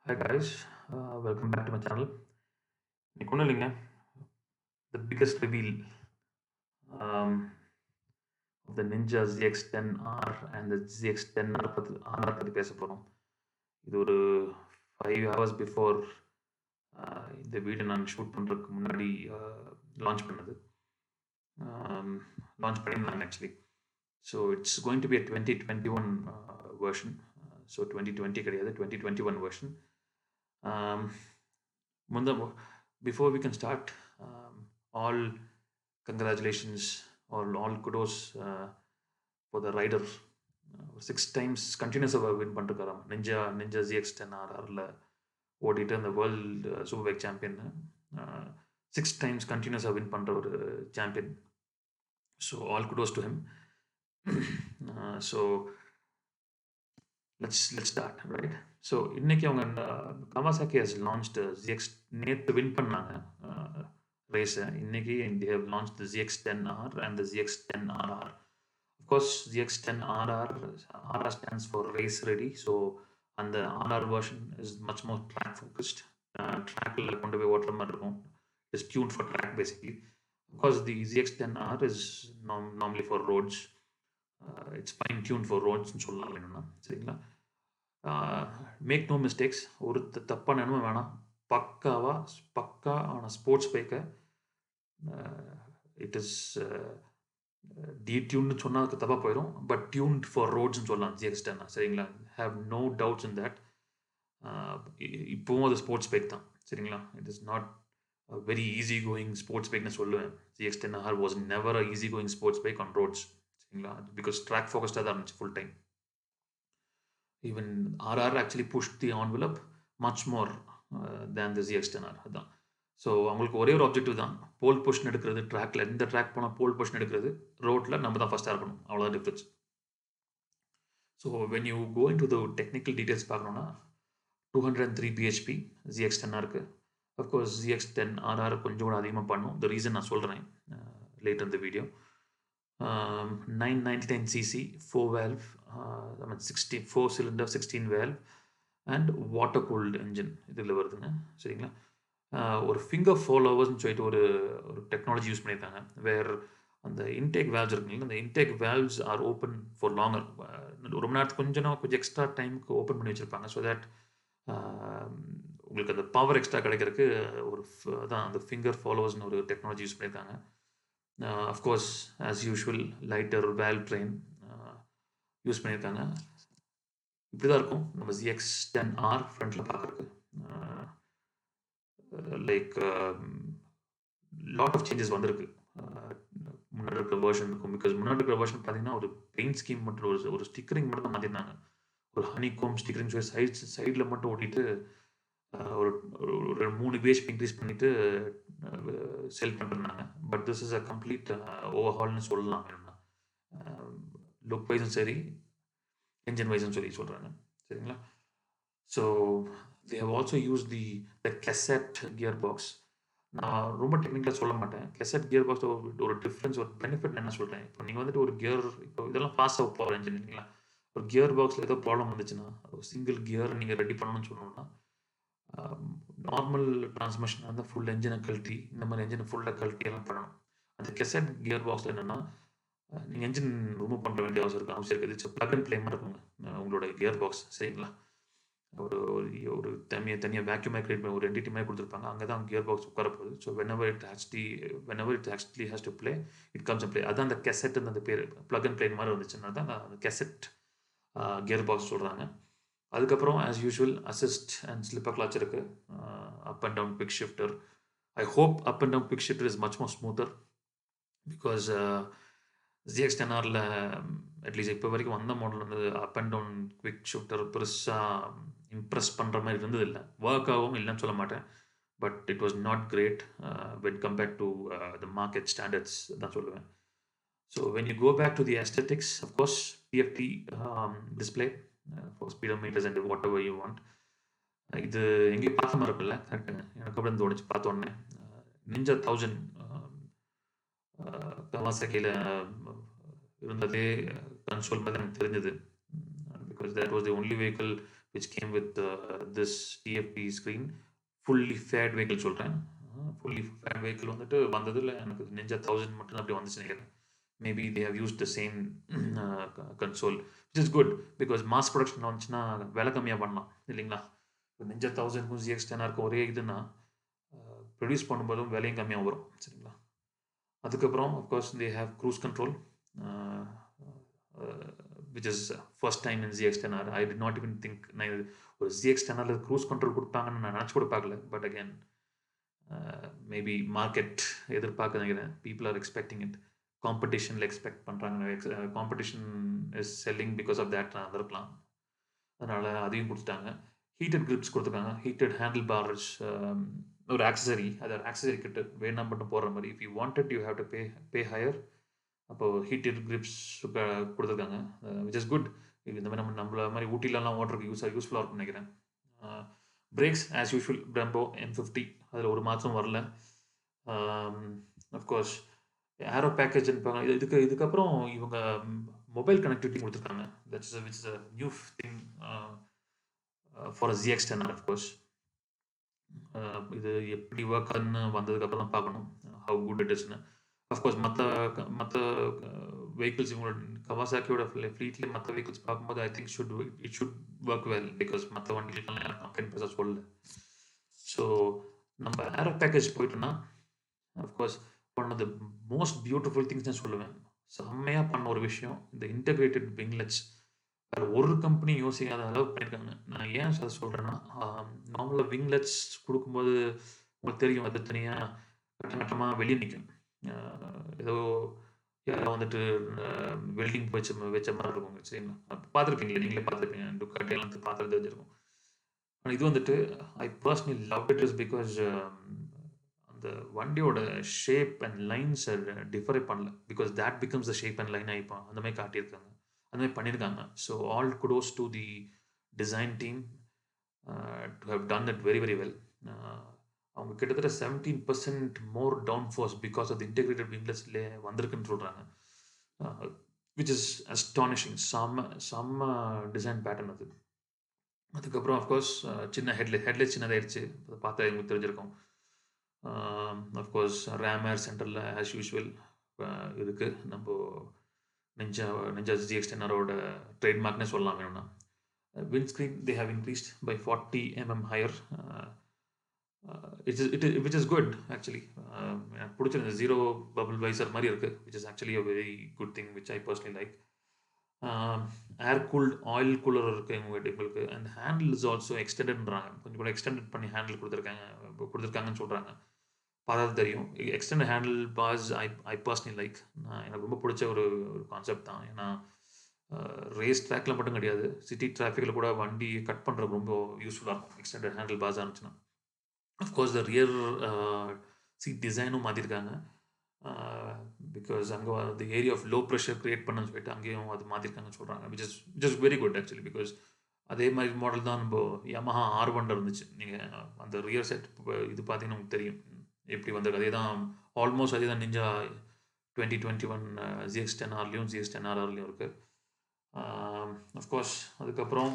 Hi guys, welcome back to my channel. இன்னைக்கு ஒன்றும் இல்லைங்க, the biggest reveal um, of the Ninja ZX-10R and the ZX-10R பற்றி பேச போகிறோம். இது ஒரு 5 hours பிஃபோர் இந்த வீடியோ நான் ஷூட் பண்ணுறதுக்கு முன்னாடி லான்ச் பண்ணது. லான்ச் பண்ணியிருந்தாங்க actually. So it's going to be 2021 version. So 2020 கிடையாது, 2021 version. Before we can start, all congratulations, all kudos for the rider. 6 times continuous win பண்ணிருக்காராம். Ninja ZX-10RRல ஓடிட்டு அந்த world super bike champion. 6 times continuous win பண்ற ஒரு champion. So all kudos to him. So let's start, right? So இன்னைக்கு அவங்க Kawasaki has launched ZX. நேற்று win பண்ணாங்க ரேஸை. இன்னைக்கு they have launched the ZX-10R and the ZX-10RR. Of course ZX-10RR stands for race ready. So and the RR version is much more track focused. Trackல கொண்டு போய் ஓட்டுற மாதிரி இருக்கும். It's tuned for track basically. Of course the ZX-10R is normally for roads. It's fine tuned for roads ன்னு சொல்லலாம் வேணும்னா. சரிங்களா? Make no mistakes. ஒரு தப்பான எண்ணமும் வேணாம். பக்காவான ஸ்போர்ட்ஸ் பைக்கை இட் இஸ் டியூன்னு சொன்னால் அதுக்கு தப்பாக போயிடும். பட் டியூன்ட் ஃபார் ரோட்ஸ்ன்னு சொல்லலாம் ZX-10. சரிங்களா? Have no doubts in that. இப்போவும் அது ஸ்போர்ட்ஸ் பைக் தான். சரிங்களா? It is not very easy going sports பைக்னு சொல்லுவேன். ZX-10R was never a easy going sports bike on roads. சரிங்களா? பிகாஸ் ட்ராக் ஃபோக்கஸ்டாக தான் இருந்துச்சு full time. Even RR actually pushed the envelope much more than the ZX-10R. அதான். So அவங்களுக்கு ஒரே ஒரு ஆப்ஜெக்டிவ் தான், போல் பொசிஷன் எடுக்கிறது. ட்ராக்ல எந்த ட்ராக் போனால் போல் பொசிஷன் எடுக்கிறது, ரோட்டில் நம்ம தான் ஃபஸ்ட்டாக இருக்கணும். அவ்வளோதான் difference. So when you go into the technical details பார்க்கணுன்னா 203 bhp ZX-10R. அஃப்கோர்ஸ் ZX-10RR கொஞ்சம் கூட அதிகமாக பண்ணும். த ரீசன் நான் சொல்கிறேன் லேட்டர் இந்த video. 999 cc 4 valve, 4 cylinder 16 valve and water cooled engine இதில் வருதுங்க. சரிங்களா? ஒரு ஃபிங்கர் ஃபாலோவர்ஸ்னு சொல்லிட்டு ஒரு டெக்னாலஜி யூஸ் பண்ணியிருக்காங்க. வேர் அந்த இன்டேக் வேல்வ்ஸ் இருக்குங்களா, அந்த intake valves are open for longer. ரொம்ப நேரத்துக்கு கொஞ்சம் எக்ஸ்ட்ரா டைமுக்கு ஓப்பன் பண்ணி வச்சுருப்பாங்க. ஸோ தட் உங்களுக்கு அந்த பவர் எக்ஸ்ட்ரா கிடைக்கிறதுக்கு ஒரு தான் அந்த ஃபிங்கர் ஃபாலோவர்ஸ்னு ஒரு டெக்னாலஜி யூஸ் பண்ணியிருக்காங்க. Of course as usual lighter valve train use பண்ணியிருக்காங்க. இப்படி தான் இருக்கும் நம்ம ZX-10R ஃப்ரண்ட்டில் பார்க்குறதுக்கு. லைக் லாட் ஆஃப் சேஞ்சஸ் வந்திருக்கு முன்னாடி இருக்கிற வேர்ஷன் இருக்கும். பிகாஸ் முன்னாடி இருக்கிற வேர்ஷன் பார்த்தீங்கன்னா ஒரு பெயிண்ட் ஸ்கீம் மட்டும் ஒரு ஸ்டிக்கரிங் மட்டும் தான் மாற்றிருந்தாங்க. ஒரு ஹனிகோம் ஸ்டிக்கரிங் சொல்லி சைடில் மட்டும் ஓட்டிட்டு ஒரு 3 bhp இன்க்ரீஸ் பண்ணிட்டு செல் பண்ணிருந்தாங்க. But this is a complete ஓவர்ஹால்னு சொல்லலாம். லுக் வைஸும் சரி, என்ஜின் வைஸும் சொல்லி சொல்கிறாங்க. சரிங்களா? So they have also use the cassette gear box. நான் ரொம்ப டெக்னிக்கலாக சொல்ல மாட்டேன். கெசட் கியர் பாக்ஸ் ஒரு டிஃப்ரென்ஸ், ஒரு பெனிஃபிட் என்ன சொல்கிறேன். இப்போ நீங்கள் வந்துட்டு ஒரு கியர், இப்போ இதெல்லாம் ஃபாஸ்ட்டாக போகிற இன்ஜின் இல்லைங்களா, ஒரு கியர் பாக்ஸில் ஏதோ ப்ராப்ளம் வந்துச்சுன்னா ஒரு சிங்கிள் கியர் நீங்கள் ரெடி பண்ணணும்னு சொன்னோம்னா நார்மல் டிரான்ஸ்மிஷன் வந்து ஃபுல் என்ஜினை கழட்டி, இந்த மாதிரி என்ஜினை ஃபுல்லாக கழட்டி எல்லாம் பண்ணணும். அந்த கெசட் கியர் பாக்ஸில் என்னென்னா நீங்கள் என்ஜின் ரிமூவ் பண்ண வேண்டிய அவசியம் இருக்குது. இட்ஸ் ப்ளக் அண்ட் ப்ளே மாதிரி இருக்குங்க உங்களோட கியர் பாக்ஸ். சரிங்களா? ஒரு தனியாக வேக்யூமாக கிரியேட் பண்ணி ஒரு என்டிட்டி மாதிரி கொடுத்துருப்பாங்க. அங்கே தான் கியர் பாக்ஸ் உட்கார போகுது. So whenever it actually has to play, it comes and play. அதான் அந்த கெசட் அந்த பேர் ப்ளக் அண்ட் ப்ளே மாதிரி வந்துச்சுன்னா தான் அந்த கெசட் கியர் பாக்ஸ் சொல்கிறாங்க. அதுக்கப்புறம் as usual assist and slipper clutch இருக்குது. Up and down quick shifter. I hope up and down quick shifter is much more smoother. Because ZX-10Rல அட்லீஸ்ட் இப்போ வரைக்கும் வந்த மாடல் வந்து up and down quick shifter பெருசாக impress பண்ணுற மாதிரி இருந்ததில்லை. ஒர்க் ஆகும் இல்லைன்னு சொல்ல மாட்டேன். But it was not great when compared to the market standards தான் சொல்லுவேன். So when you go back to the aesthetics, of course TFT display for speedometers and whatever you want. இது எங்கேயும் பார்த்த மாதிரி இருக்குல்ல? கரெக்டுங்க. எனக்கு அப்படி தோணுச்சு பார்த்த உடனே. Ninja 1000 கவாசாக்கியில் இருந்ததே கன்சோல் மாதிரி எனக்கு தெரிஞ்சது. Because that was the only vehicle which came with this TFT screen. Fully faired vehicle சொல்கிறேன். ஃபுல்லி ஃபேட் வெஹிக்கிள் வந்துட்டு வந்ததில் எனக்கு நெஞ்சா 1000 மட்டும் அப்படி வந்துச்சு நினைக்கிறேன். Maybe they have use the same console, which is good because mass production வந்துச்சுன்னா விலை கம்மியாக பண்ணலாம் இல்லைங்களா. இப்போ நெஞ்சா 1000க்கும் ZX10R ஒரே இதுன்னா ப்ரொடியூஸ் பண்ணும்போதும் விலையும் கம்மியாக வரும் சரிங்களா. அதுக்கப்புறம் of course they have cruise control which is first time in ZX10R. I did not even think ஒரு ZX10R க்ரூஸ் கண்ட்ரோல் கொடுப்பாங்கன்னு நான் நினச்சி கூட பார்க்கல. பட் அகேன் மேபி மார்க்கெட் எதிர்பார்க்க நினைக்கிறேன். People are expecting it. காம்படிஷனில் எக்ஸ்பெக்ட் பண்ணுறாங்க. Competition is selling because of that இருக்கலாம். அதனால் அதையும் கொடுத்துட்டாங்க. ஹீட்டட் கிரிப்ஸ் கொடுத்துருக்காங்க. ஹீட்டட் ஹேண்டில் பார்ஸ், ஒரு ஆக்சசரி, அது ஆக்சசரி கிட்ட வேணா மட்டும் போடுற மாதிரி. If you wanted you have to pay higher. அப்போது ஹீட்டட் கிரிப்ஸ் கொடுத்துருக்காங்க, விச் இஸ் குட். இந்த மாதிரி நம்மள மாதிரி ஊட்டிலலாம் ஓட்டுறதுக்கு யூஸ்ஃபுல்லாக இருக்கும்னு நினைக்கிறேன். பிரேக்ஸ் ஆஸ் யூஷுவல் பிரம்போ M50, அதில் ஒரு மாதம் வரல. அஃப்கோர்ஸ் ஏரோ பேக்கேஜ்ன்னு இதுக்கப்புறம் இவங்க மொபைல் கனெக்டிவிட்டி கொடுத்துருக்காங்க. Which is a new thing for ZX10R. Of course இது எப்படி ஒர்க் ஆகுதுன்னு வந்ததுக்கப்புறம் தான் பார்க்கணும் ஹவு குட் இட் இஸ்ன்னு. அஃப்கோர்ஸ் மற்ற வெஹிக்கிள்ஸ் இவங்களோட கவாசாக்கியோட ஃப்ளீட்லேயே மற்ற வெஹிக்கிள்ஸ் பார்க்கும்போது I think it should work well because மற்ற வண்டிகளுக்கெல்லாம் கம்பெனி பெருசாக சொல்லல. ஸோ நம்ம ஏரோ பேக்கேஜ் போயிட்டோன்னா of course one of the most beautiful things நான் சொல்லுவேன். செம்மையாக பண்ண ஒரு விஷயம் இந்த இன்டெகிரேட்டட் விங்லெட்ஸ். வேறு ஒரு கம்பெனி யோசிக்காத அளவு பண்ணியிருக்காங்க. நான் ஏன் அதை சொல்கிறேன்னா, நார்மலாக விங்லெட்ஸ் கொடுக்கும்போது உங்களுக்கு தெரியும் அது தனியாக கட்டமாக வெளியே நிற்கும். ஏதோ யாரோ வந்துட்டு வெல்டிங் வச்ச மாதிரி இருக்குங்க சரிங்களா. பார்த்துருப்பீங்களா, நீங்களே பார்த்துருப்பீங்க, டுக்காட்டி எல்லாம் பார்த்துட்டு தெரிஞ்சிருக்கும். ஆனால் இது வந்துட்டு I personally love it is because அந்த வண்டியோட ஷேப் அண்ட் லைன்ஸை டிஃபரே பண்ணல. Because that becomes the shape and line இப்போ அந்த மாதிரி காட்டியிருக்காங்க, அந்த மாதிரி பண்ணியிருக்காங்க. So all kudos to the design team to have done it very very well. அவங்க கிட்டத்தட்ட 17% more down force because of the integrated விங்லெட்ஸ்லே வந்திருக்குன்னு சொல்கிறாங்க, விச் இஸ் அஸ்டானிஷிங். செம்ம டிசைன் பேட்டர்ன் அது. அதுக்கப்புறம் அஃப்கோர்ஸ் சின்ன ஹெட்லைட் சின்னதாகிடுச்சு, அதை பார்த்தா எங்களுக்கு தெரிஞ்சிருக்கும். அஃப்கோர்ஸ் ரேமர் சென்டரில் ஆஸ் யூஷுவல் இருக்குது. நம்ம நெஞ்சா ZX10R ட்ரேட்மார்க்னே சொல்லலாம் வேணும்னா. windscreen they have increased by 40 mm higher, which is good actually. எனக்கு பிடிச்சிருந்த ஜீரோ பபிள் வைசர் மாதிரி இருக்குது, which is actually a very good thing which I personally like. Air cooled oil cooler இருக்குது எங்களுக்கு. And handle is also எக்ஸ்டெண்டட்ன்றாங்க, கொஞ்சம் கூட extended பண்ணி handle கொடுத்துருக்காங்கன்னு சொல்கிறாங்க. பார்த்தா தெரியும். Extended handle parse I personally like. எனக்கு ரொம்ப பிடிச்ச ஒரு கான்செப்ட் தான். ஏன்னா ரேஸ் ட்ராக்கில் மட்டும் கிடையாது, சிட்டி டிராஃபிக்கில் கூட வண்டி கட் பண்ணுறதுக்கு ரொம்ப யூஸ்ஃபுல்லாக இருக்கும் எக்ஸ்டெண்டட் ஹேண்டில் பார்ஸ் இருந்துச்சுன்னா. அஃப்கோர்ஸ் த ரியர் சீட் டிசைனும் மாற்றிருக்காங்க. பிகாஸ் அங்கே the area of low pressure create பண்ணணும்னு சொல்லிட்டு அங்கேயும் அது மாற்றிருக்காங்கன்னு சொல்கிறாங்க, which is very good actually. Because அதே மாதிரி மாடல் தான் நம்ம Yamaha R1 இருந்துச்சு. நீங்கள் அந்த ரியர் செட் இது பார்த்தீங்கன்னா உங்களுக்கு தெரியும் எப்படி வந்திருக்கு. அதே தான் ஆல்மோஸ்ட் அதே தான் நிஞ்சா 2021 ZX10Rலையும் ZX10RRலையும் இருக்குது. அஃப்கோர்ஸ் அதுக்கப்புறம்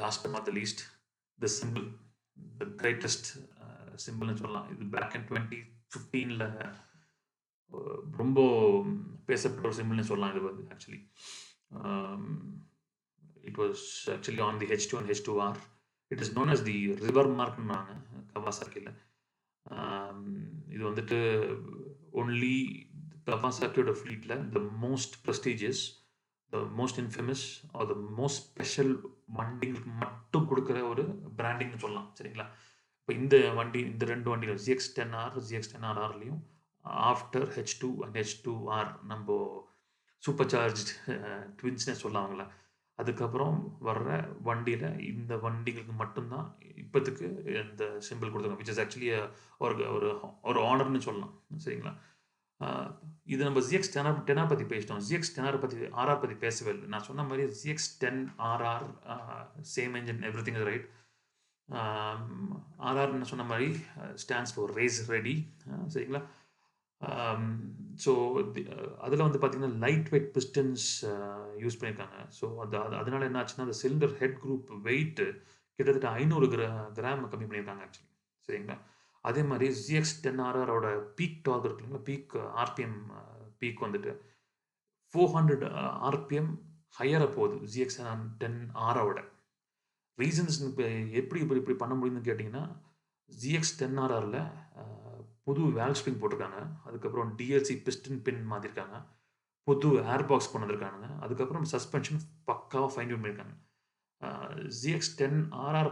last but not the least, the simple, the greatest சிம்பிள்னு சொல்லலாம். இது பேக் இன் 2015 ரொம்ப பேசப்பட்ட ஒரு சிம்பிள்னு சொல்லலாம். இது வந்து actually it was actually on the H2 and H2R. It is known as the river மார்க்னாங்க கவாசாக்கியில். இது வந்துட்டு ஒன்லி கவாசாக்கியோட ஃப்ளீட்டில் the most prestigious, the most infamous or the most special வண்டிங்களுக்கு மட்டும் கொடுக்குற ஒரு பிராண்டிங்னு சொல்லலாம் சரிங்களா. இப்போ இந்த ரெண்டு வண்டிகள் ZX10R ZX10RRலையும் after H2 and H2R நம்ம சூப்பர் சார்ஜ் ட்வின்ஸ்னே சொல்லலாங்களா. அதுக்கப்புறம் வர்ற வண்டியில் இந்த வண்டிகளுக்கு மட்டும்தான் இப்போத்துக்கு இந்த சிம்பிள் கொடுத்துருக்காங்க, விச் இஸ் ஆக்சுவலி ஒரு ஆனர்னு சொல்லலாம் சரிங்களா. இது நம்ம ZX10R பற்றி பேசிட்டோம். ZX10R பற்றி பேசவே இல்லை. நான் சொன்ன மாதிரி ZX10RR same engine, every thing is right. RR சொன்ன மாதிரி ஸ்டாண்ட்ஸ் ஃபார் ரேஸ் ரெடி சரிங்களா. ஸோ அதில் வந்து பார்த்தீங்கன்னா லைட் வெயிட் பிஸ்டன்ஸ் யூஸ் பண்ணியிருக்காங்க. ஸோ அதனால என்ன ஆச்சுன்னா அந்த சிலிண்டர் ஹெட் குரூப் வெயிட் கிட்டத்தட்ட 500 கிராம் கம்மி பண்ணியிருக்காங்க ஆக்சுவலி. சரிங்களா? அதே மாதிரி ZX-10RRோட பீக் டார்க் இருக்கு இல்லைங்களா? பீக் ஆர்பிஎம் பீக் வந்துட்டு 400 ஆர்பிஎம் ஹையரா போகுது ZX-10R விட. ரீசன்ஸ் இப்ப எப்படி இப்படி இப்படி பண்ண முடியும்னு கேட்டீங்கன்னா, ZX-10RRல புது வால்வ் ஸ்ப்ரிங் போட்டிருக்காங்க. அதுக்கப்புறம் டிஎல்சி பிஸ்டன் பின் மாத்திருக்காங்க. புது ஏர் பாக்ஸ் கொண்டு வந்திருக்கானுங்க. அதுக்கப்புறம் சஸ்பென்ஷன் பக்காவா ஃபைன் டியூன் பண்ணியிருக்காங்க. ZX-10RR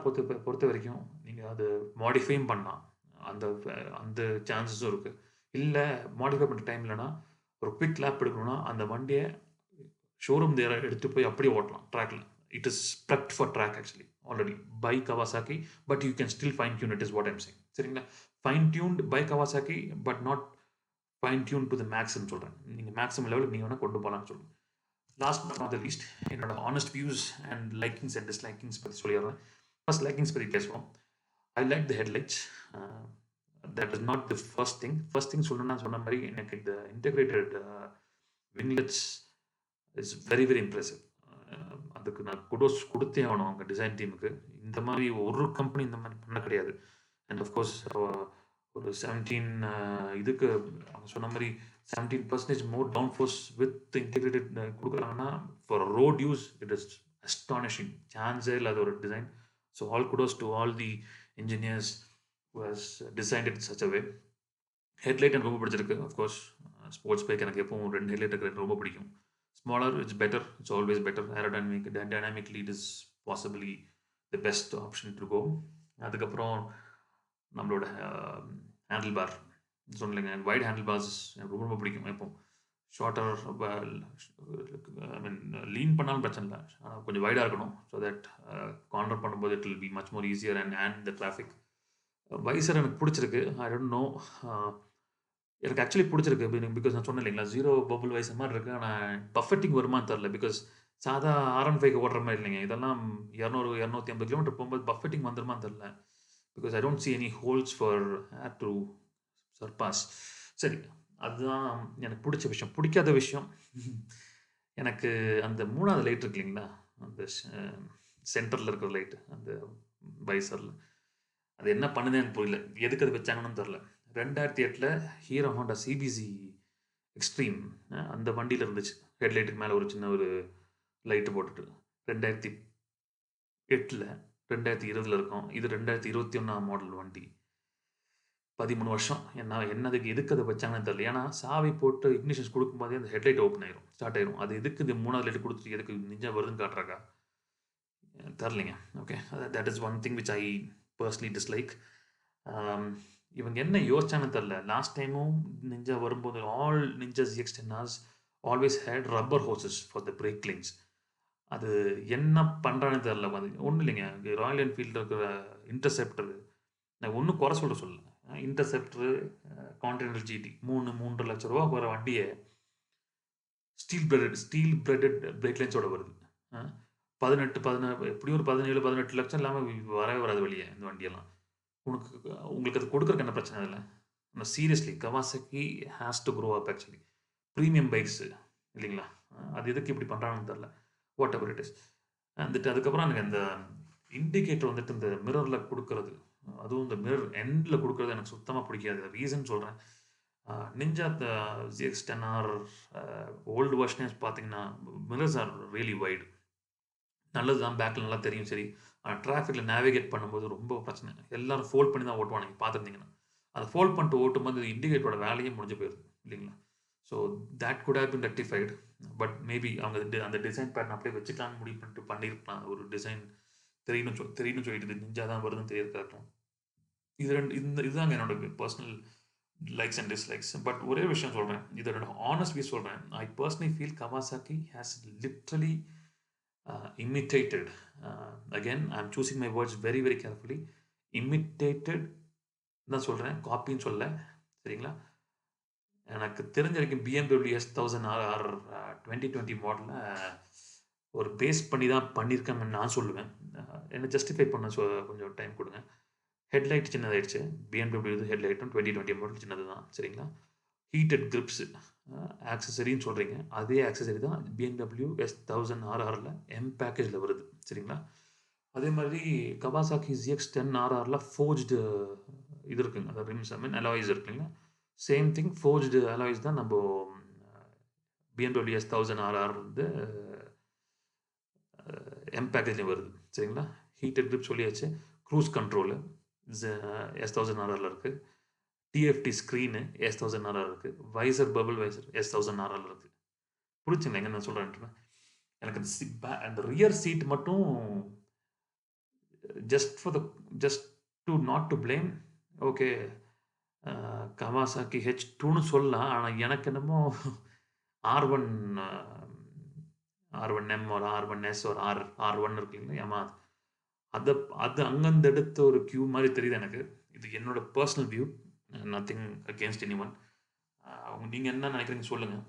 பொறுத்தவரைக்கும் நீங்க அது மாடிஃபையும் பண்ணலாம். அந்த அந்த சான்ஸஸும் இருக்கு. இல்ல மாடிஃபை பண்ற டைம் இல்லன்னா, ஒரு குயிக் லேப் எடுக்கணும்னா, அந்த வண்டிய ஷோரூம் எடுத்துட்டு போய் அப்படியே ஓட்டலாம் ட்ராக்ல. It is prepped for track actually already by Kawasaki. But you can still fine tune it is what I'm saying. சரிங்களா? Fine tuned by Kawasaki but not fine tune to the மேக்ஸ்ன்னு சொல்றேன். நீங்க maximum லெவலுக்கு நீங்க வேணா கொண்டு போலாம்னு சொல்றேன். Last but not the least என்னோட honest views and likings and dislikings பத்தி சொல்லிடுறேன். ஃபர்ஸ்ட் லைக்கிங்ஸ் பத்தி பேசுவோம். I like the headlights. That is not the first thing. First thing சொல்லணும்னா சொன்ன மாதிரி எனக்கு இந்த integrated winglets is very very impressive. அதுக்கு நான் குடோஸ் கொடுத்தே ஆகணும் அவங்க டிசைன் டீமுக்கு. இந்த மாதிரி ஒரு கம்பெனி இந்த மாதிரி பண்ண கிடையாது. அண்ட் ஆஃப்கோர்ஸ் ஒரு 17 இதுக்கு அவங்க சொன்ன மாதிரி 17% more down force with integrated கொடுக்குறாங்கன்னா for road use it is astonishing. சான்ஸே இல்லாத ஒரு design. So all kudos to all the engineers was designed it such a way. Headlight எனக்கு ரொம்ப பிடிச்சிருக்கு. ஆஃப்கோர்ஸ் ஸ்போர்ட்ஸ் பைக் எனக்கு எப்பவும் 2 ஹெட்லைட் இருக்கிறது ரொம்ப பிடிக்கும். Smaller, it's better. It's always better. Dynamically, it is possibly the best option to go. அதுக்கப்புறம் நம்மளோட ஹேண்டில் பார் சொன்னீங்க. வைட் ஹேண்டில் பார்ஸ் எனக்கு ரொம்ப ரொம்ப பிடிக்கும். எப்போ ஷார்ட்டர் ஐ மீன் லீன் பண்ணாலும் பிரச்சனை இல்லை. ஆனால் கொஞ்சம் வைடாக இருக்கணும். ஸோ தட் கார்னர் பண்ணும்போது it will be much more easier and the traffic. Visor எனக்கு பிடிச்சிருக்கு. I don't know. எனக்கு ஆக்சுவலி பிடிச்சிருக்கு. பிகாஸ் நான் சொன்னேன் இல்லைங்களா, ஜீரோ பபுள் வைசர் மாதிரி இருக்கு. ஆனால் பர்ஃபெக்டிங் வருமானு தெரில. பிகாஸ் சாதா R15 ஓடுற மாதிரி இல்லைங்க. இதெல்லாம் 200-250 கிலோமீட்டர் போகும்போது பர்ஃபெக்டிங் வந்துருமான்னு தெரில. Because I don't see any holes for air to surpass. சரி, அதுதான் எனக்கு பிடிச்ச விஷயம். பிடிக்காத விஷயம் எனக்கு அந்த 3வது லைட் இருக்கு இல்லைங்களா, அந்த சென்டரில் இருக்கிற லைட்டு, அந்த வைசரில் அது என்ன பண்ணுதுன்னு எனக்கு புரியல. எதுக்கு அது வச்சாங்கன்னு தெரில. 2008 ஹீரோ ஹோண்டா சிபிசி எக்ஸ்ட்ரீம் அந்த வண்டியில் இருந்துச்சு. ஹெட்லைட்டுக்கு மேலே ஒரு சின்ன ஒரு லைட்டு போட்டுட்டு 2008 2020 இருக்கும். இது 2021 மாடல் வண்டி. 13 வருஷம். என்னதுக்கு எதுக்கு அதை வச்சாங்கன்னு தெரியல. ஏன்னா சாவி போட்டு இக்னிஷன்ஸ் கொடுக்கும்போதே அந்த ஹெட்லைட் ஓப்பன் ஆயிரும், ஸ்டார்ட் ஆயிரும். அது எதுக்கு இந்த 3வது லைட் கொடுத்துட்டு எதுக்கு நிஞ்சா வருதுன்னு காட்டுறாக்கா தெரிலிங்க. Okay, that is one thing which I personally dislike. இவங்க என்ன யோசிச்சான்னு தெரில. லாஸ்ட் டைமும் நிஞ்சா வரும்போது all ninja ZX-10Rs always had rubber hoses for the brake lines. அது என்ன பண்ணுறான்னு தெரில. ஒன்றும் இல்லைங்க. ராயல் என்ஃபீல்டில் இருக்கிற இன்டர்செப்டர் நான் ஒன்றும் குறை சொல்லல. இன்டர்செப்டரு, கான்டினென்டல் GT 3.5 லட்ச ரூபா வர வண்டியை ஸ்டீல் பிரெட்டட் பிரேக் லைன்ஸோட வருது. 16 எப்படியும் ஒரு 17-18 லட்சம் இல்லாமல் வரவே வராது வெளியே இந்த வண்டியெல்லாம். உங்களுக்கு அது கொடுக்குறக்கு என்ன பிரச்சனை இல்லை. ஆனால் seriously Kawasaki has to grow up actually. Premium bikes இல்லைங்களா, அது எதுக்கு இப்படி பண்ணுறாங்கன்னு தெரில. What ever it is. வந்துட்டு அதுக்கப்புறம் எனக்கு அந்த இண்டிகேட்டர் வந்துட்டு இந்த மிரரில் கொடுக்கறது, அதுவும் இந்த மிரர் எண்டில் கொடுக்கறது எனக்கு சுத்தமாக பிடிக்காது. ரீசன் சொல்கிறேன். நிஞ்சா ZX-10R ஓல்டு வெர்ஷனே பார்த்தீங்கன்னா மிரர்ஸ் ஆர் ரியலி வைடு. நல்லது தான், பேக்கில் நல்லா தெரியும். சரி, ஆனால் டிராஃபிக்கில் நேவிகேட் பண்ணும்போது ரொம்ப பிரச்சனை. எல்லாரும் ஃபோல்ட் பண்ணி தான் ஓட்டுவாங்க. நீங்கள் பார்த்துருந்தீங்கன்னா அதை ஃபோல்ட் பண்ணிட்டு ஓட்டும்போது இண்டிகேட்டரோட வேலையே முடிஞ்சு போயிடுது இல்லைங்களா. So that good have been rectified. But maybe அவங்க அந்த டிசைன் பேட்டர்ன் அப்படியே வச்சுக்கலான்னு முடிவு பண்ணிட்டு பண்ணியிருக்கலாம். ஒரு டிசைன் தெரியும்னு சொல்லிட்டு நிஞ்சா தான் வருதுன்னு தெரியிருக்காட்டும். இதுதாங்க என்னோட personal likes and dislikes. But ஒரே விஷயம் சொல்கிறேன், இது என்னோட ஆனஸ்ட் வியூ சொல்கிறேன். I personally feel Kawasaki has literally imitated, again I'm choosing my words very very carefully, imitated தான் சொல்கிறேன், காப்பின்னு சொல்ல. சரிங்களா, எனக்கு தெரிஞ்ச வரைக்கும் BMW S1000RR 2020 மாடலில் ஒரு பேஸ் பண்ணி தான் பண்ணியிருக்காங்கன்னு நான் சொல்லுவேன். என்னை ஜஸ்டிஃபை பண்ண கொஞ்சம் டைம் கொடுங்க. ஹெட்லைட் சின்னதாயிடுச்சு. BMW ஹெட்லைட்டும் 2020 மாடல் சின்னது தான். சரிங்களா, ஹீட்டட் கிரிப்ஸு ஆக்சசரின்னு சொல்கிறீங்க. அதே ஆக்சசரி தான் BMW S1000 RRல எம் பேக்கேஜில் வருது. சரிங்களா? அதே மாதிரி கவாசாக்கி ZX10 RRல ஃபோர்ஜ்டு இது இருக்குங்க. அந்த ரிம்ஸ் அலாய்ஸ் இருக்குங்க. சேம் திங் ஃபோர்ஜ்டு அலாய்ஸ் தான் நம்ம BMW S1000 RR வந்து எம் பேக்கேஜ்லேயும் வருது. சரிங்களா? ஹீட்டட் கிரிப் சொல்லியாச்சு. க்ரூஸ் கண்ட்ரோலு S1000 RRல இருக்குது. டிஎஃப்டி ஸ்க்ரீனு S1000 RR இருக்குது. வைசர் பபிள் வைசர் S1000 RRல இருக்குது. புரிச்சுங்களா எங்க நான் சொல்கிறேன்ட்டு? எனக்கு அந்த ரியர் சீட் மட்டும் just to not to blame. Okay, Kawasaki H2ன்னு சொல்லலாம். ஆனால் எனக்கு என்னமோ R1 R1M ஒரு R1S ஒரு R1 இருக்கு இல்லைங்களா? ஏமா அதை அது அங்கேருந்து எடுத்த ஒரு கியூ மாதிரி தெரியுது எனக்கு. இது என்னோட personal view. Nothing against any one. நீங்கள் என்ன நினைக்கிறீங்க சொல்லுங்கள்.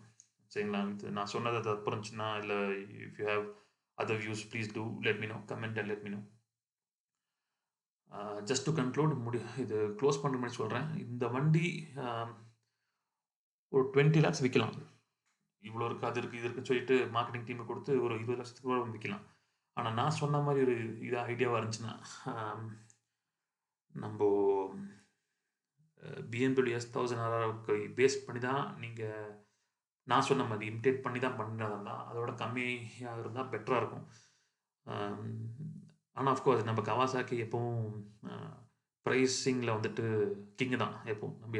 சரிங்களா? இது நான் சொன்னது அது தப்பு இருந்துச்சுன்னா, இல்லை if you have other views please do let me know. Comment and let me know. Just to conclude இது க்ளோஸ் பண்ணுற மாதிரி சொல்கிறேன். இந்த வண்டி ஒரு 20 lakhs விற்கலாம். இவ்வளோ இருக்குது, அது இருக்குது, இது இருக்குன்னு சொல்லிட்டு மார்க்கெட்டிங் டீமை கொடுத்து ஒரு 20 லட்சத்துக்கு கூட விற்கலாம். ஆனால் நான் சொன்ன மாதிரி ஒரு ஐடியாவாக இருந்துச்சுன்னா, நம்ம BMW S1000 RRக்கு பேஸ் பண்ணி தான் நீங்கள் நான் சொன்ன மாதிரி இமிட்டேட் பண்ணி தான் பண்ணுறதா அதோட கம்மியாக இருந்தால் பெட்டராக இருக்கும். ஆனால் ஆஃப்கோர்ஸ் நம்ம கவாசாக்கி எப்பவும் ப்ரைஸிங்கில் வந்துட்டு கிங்கு தான்.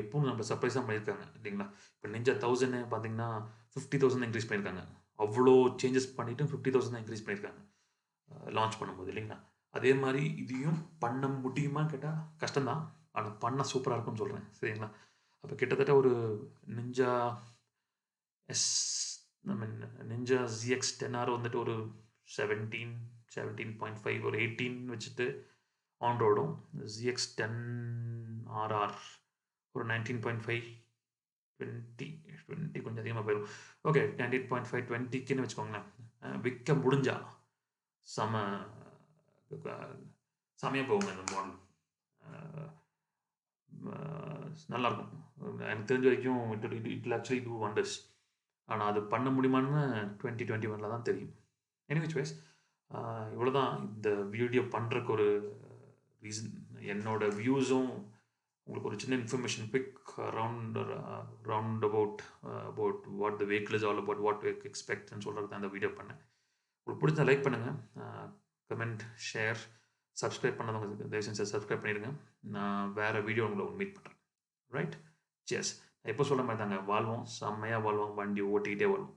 எப்பவும் நம்ம சர்ப்ரைஸாக பண்ணியிருக்காங்க இல்லைங்களா? இப்போ நிஞ்சா 1000 பார்த்தீங்கன்னா 50,000 இன்க்ரீஸ் பண்ணியிருக்காங்க. அவ்வளோ சேஞ்சஸ் பண்ணிவிட்டு 50,000 தான் இன்க்ரீஸ் பண்ணியிருக்காங்க லான்ச் பண்ணும்போது இல்லைங்களா? அதே மாதிரி இதையும் பண்ண முடியுமான்னு கேட்டால் கஷ்டம்தான். ஆனால் பண்ணால் சூப்பராக இருக்கும்னு சொல்கிறேன். சரிங்களா? அப்போ கிட்டத்தட்ட ஒரு நிஞ்சா நிஞ்சா ZX10R வந்துட்டு ஒரு 17.5 ஒரு 18 வச்சுட்டு ஆன் ரோடும், ZX10RR ஒரு 19.5 20 கொஞ்சம் அதிகமாக போயிடும். ஓகே, 19.5 20க்குன்னு வச்சுக்கோங்களேன். விற்க முடிஞ்சா செமையாக போகுங்க இந்த மாடல். நல்லாயிருக்கும். எனக்கு தெரிஞ்ச வரைக்கும் இட் ஆக்சுவலி டூ வண்டர்ஸ். ஆனால் அது பண்ண முடியுமான்னு 2021 தான் தெரியும். எனிவேஸ் வைஸ் இவ்வளோ தான் இந்த வீடியோ பண்ணுறக்கு ஒரு ரீசன். என்னோட வியூஸும் உங்களுக்கு ஒரு சின்ன information quick round about what the vehicle is all about what to எக்ஸ்பெக்ட்னு சொல்கிறது தான் அந்த வீடியோ பண்ணேன். உங்களுக்கு பிடிச்சா லைக் பண்ணுங்கள், கமெண்ட், ஷேர், சப்ஸ்கிரைப் பண்ணாதவங்க தயவு செஞ்சு சப்ஸ்கிரைப் பண்ணிடுங்க. நான் வேறு வீடியோ உங்களை மீட் பண்ணுறேன். ரைட்? சியர்ஸ். எப்போ சொல்ல மாதிரி தாங்க, வாழ்வோம், செம்மையாக வாழ்வோம், வண்டி ஓட்டிக்கிட்டே வாழ்வோம்.